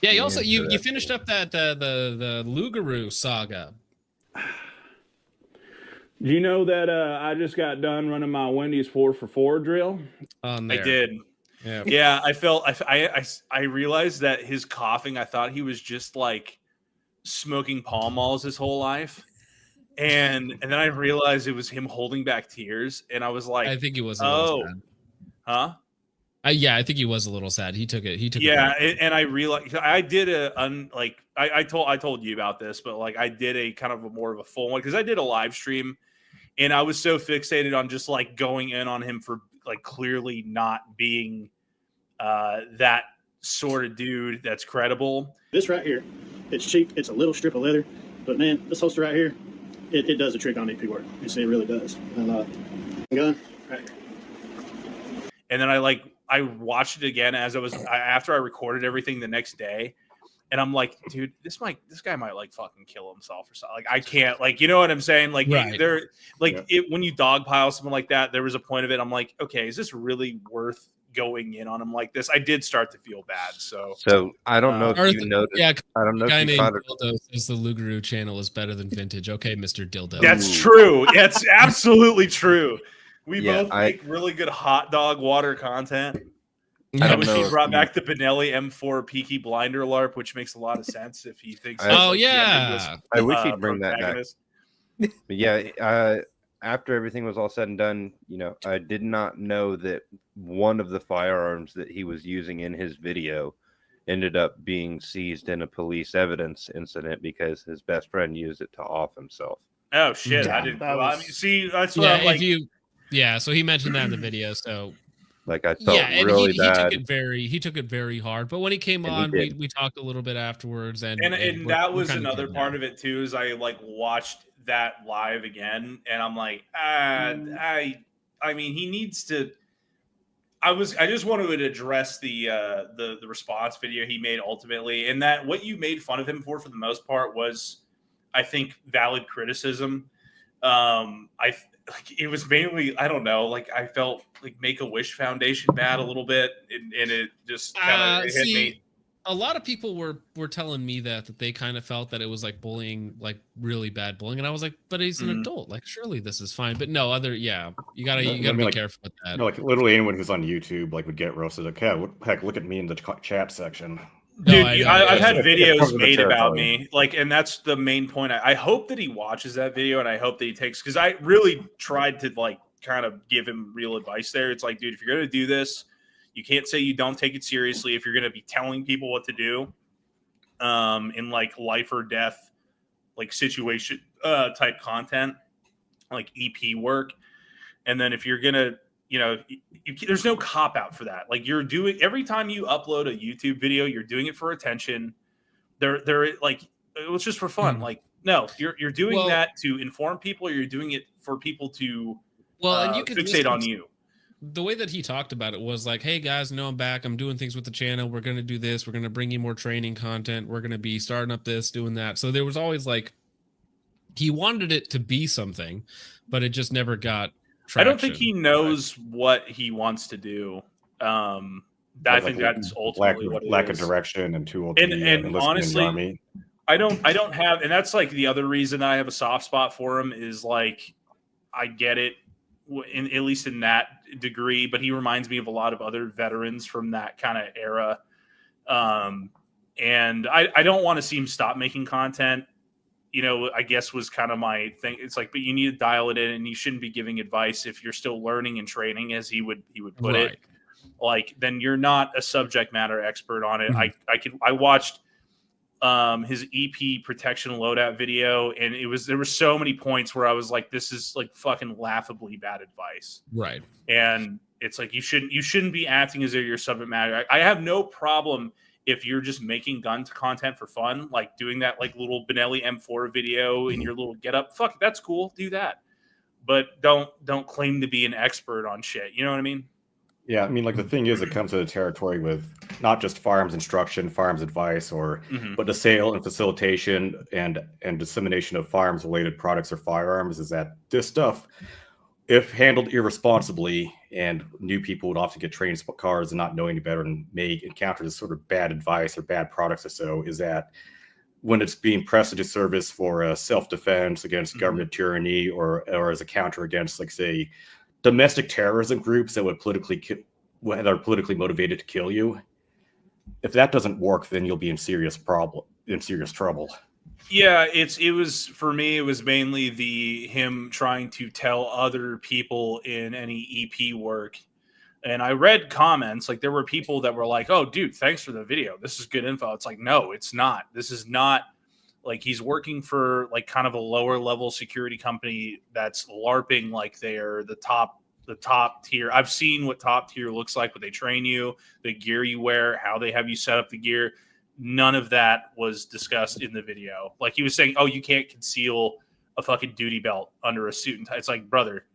Yeah, you also you finished up that the Lugaru saga. Do you know that I just got done running my Wendy's 4-for-4 drill? I did. Yeah. I realized that his coughing, I thought he was just like smoking Pall Malls his whole life. And then I realized it was him holding back tears, and I was like, I think he was a little sad. Huh? Yeah, I think he was a little sad. He took it. And I realized I did I told you about this, but like I did a kind of a more of a full one because I did a live stream, and I was so fixated on just like going in on him for like clearly not being that sort of dude that's credible. This right here, it's cheap. It's a little strip of leather, but man, this holster right here, it does the trick on EP work. It really does. And gun right here. And then I watched it again after I recorded everything the next day, and I'm like, dude, this guy might like fucking kill himself or something. Like I can't, like, you know what I'm saying? Like right. When you dogpile someone like that, there was a point of it. I'm like, okay, is this really worth going in on him like this? I did start to feel bad. So I don't know if you noticed. Yeah, I don't know guy if you named Dildo says the Lugaru channel is better than vintage. Okay, Mr. Dildo. That's true. That's absolutely true. We both make really good hot dog water content. I wish he brought back the Benelli M4 Peaky Blinder LARP, which makes a lot of sense if he thinks. I wish he'd bring that back. But yeah, after everything was all said and done, you know, I did not know that one of the firearms that he was using in his video ended up being seized in a police evidence incident because his best friend used it to off himself. Oh shit! Yeah, I didn't. I mean, see, that's what I'm like. So he mentioned that in the video. So like I felt really bad. He took it very hard. But when he came on, we talked a little bit afterwards, and that was another part of it too. Is I like watched that live again, and I'm like, I mean, he needs to. I just wanted to address the response video he made ultimately, and that what you made fun of him for the most part was, I think, valid criticism. It was mainly, I don't know, like I felt like Make-A-Wish Foundation bad a little bit, and it just kind of hit me. A lot of people were telling me that they kind of felt that it was like bullying, like really bad bullying, and I was like, but he's an adult, like surely this is fine. But no, you gotta be careful with that. You know, like literally anyone who's on YouTube like would get roasted. Like, yeah, heck, look at me in the chat section. Dude, I've had videos made about me, like, and that's the main point. I hope that he watches that video, and I hope that he takes, because I really tried to like kind of give him real advice there. It's like, dude, if you're gonna do this, you can't say you don't take it seriously. If you're gonna be telling people what to do, in like life or death, like situation type content, like EP work, and then if you're gonna, you know, there's no cop out for that. Like you're doing every time you upload a YouTube video, you're doing it for attention. They're like, it was just for fun. Like, no, you're doing that to inform people, or you're doing it for people to and you can fixate on you. The way that he talked about it was like, hey guys, no, I'm back. I'm doing things with the channel. We're going to do this. We're going to bring you more training content. We're going to be starting up this, doing that. So there was always like, he wanted it to be something, but it just never got traction. I don't think he knows what he wants to do. I think that's ultimately what it lack is. Of direction and tool. And honestly, I don't have, and that's like the other reason I have a soft spot for him is like, I get it, at least in that degree, but he reminds me of a lot of other veterans from that kind of era. And I don't want to see him stop making content, you know, I guess was kind of my thing. It's like, but you need to dial it in, and you shouldn't be giving advice if you're still learning and training, as he would put it. Like, then you're not a subject matter expert on it. Mm-hmm. I watched his EP protection loadout video, and there were so many points where I was like, this is like fucking laughably bad advice. Right. And it's like, you shouldn't be acting as though you're subject matter. I have no problem if you're just making gun content for fun, like doing that like little Benelli M4 video in your little getup. Fuck, that's cool. Do that. But don't claim to be an expert on shit. You know what I mean? Yeah, I mean, like the thing is, it comes to the territory with not just firearms instruction, firearms advice, but the sale and facilitation and dissemination of firearms related products or firearms. Is that this stuff if handled irresponsibly, and new people would often get trained in cars and not knowing any better and may encounter this sort of bad advice or bad products or so, is that when it's being pressed into service for self-defense against government tyranny or as a counter against, like, say, domestic terrorism groups that would that are politically motivated to kill you, if that doesn't work, then you'll be in serious trouble. Yeah, it was for me. It was mainly him trying to tell other people in any EP work, and I read comments like there were people that were like, "Oh, dude, thanks for the video. This is good info." It's like, no, it's not. This is not like he's working for like kind of a lower level security company that's LARPing like they're the top tier. I've seen what top tier looks like, what they train you, the gear you wear, how they have you set up the gear. None of that was discussed in the video. Like he was saying, oh, you can't conceal a fucking duty belt under a suit and tie. It's like, brother,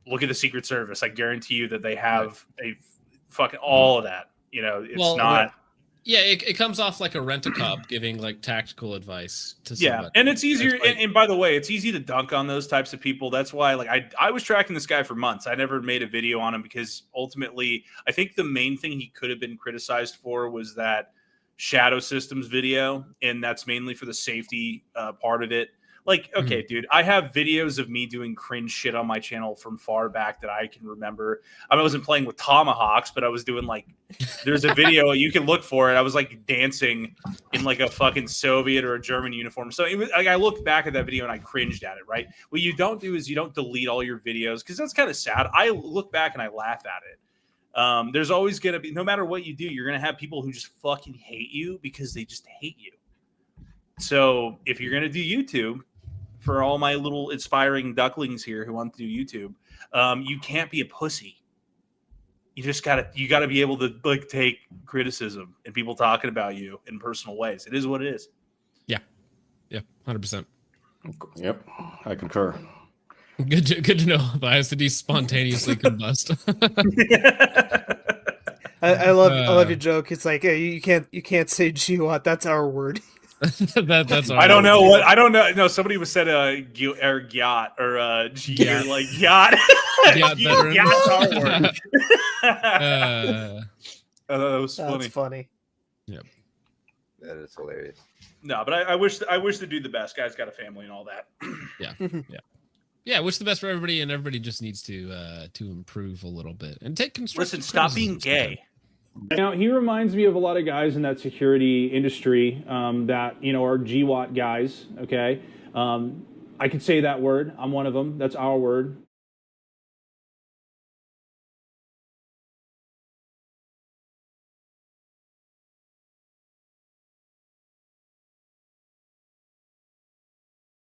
look at the Secret Service. I guarantee you that they have a fucking all of that. You know, it's not. Yeah, it comes off like a rent-a-cop giving like tactical advice to somebody. Yeah, and it's easier. And by the way, it's easy to dunk on those types of people. That's why, like, I was tracking this guy for months. I never made a video on him because ultimately, I think the main thing he could have been criticized for was that Shadow Systems video, and that's mainly for the safety part of it. Like, okay, dude, I have videos of me doing cringe shit on my channel from far back that I can remember. I wasn't playing with tomahawks, but I was doing like, there's a video you can look for it. I was like dancing in like a fucking Soviet or a German uniform. So it was like, I looked back at that video and I cringed at it, right? What you don't do is you don't delete all your videos because that's kind of sad. I look back and I laugh at it. There's always going to be, no matter what you do, you're going to have people who just fucking hate you because they just hate you. So if you're going to do YouTube, for all my little inspiring ducklings here who want to do YouTube, you can't be a pussy. You just gotta be able to like take criticism and people talking about you in personal ways. It is what it is. Yeah, 100%. Yep, I concur. Good to know. Bias to spontaneously combust. I love your joke. It's like, hey, you can't say GWAT. That's our word. That's I don't know what I don't know. No, somebody was said gyat or G or like yacht. Yacht's our word. That was funny. That's funny. Yep. That is hilarious. No, but I wish the dude the best. Guy's got a family and all that. Yeah. I wish the best for everybody, and everybody just needs to improve a little bit and take constructive. Listen, stop being gay. Now, he reminds me of a lot of guys in that security industry that, you know, are GWAT guys, okay? I could say that word. I'm one of them. That's our word.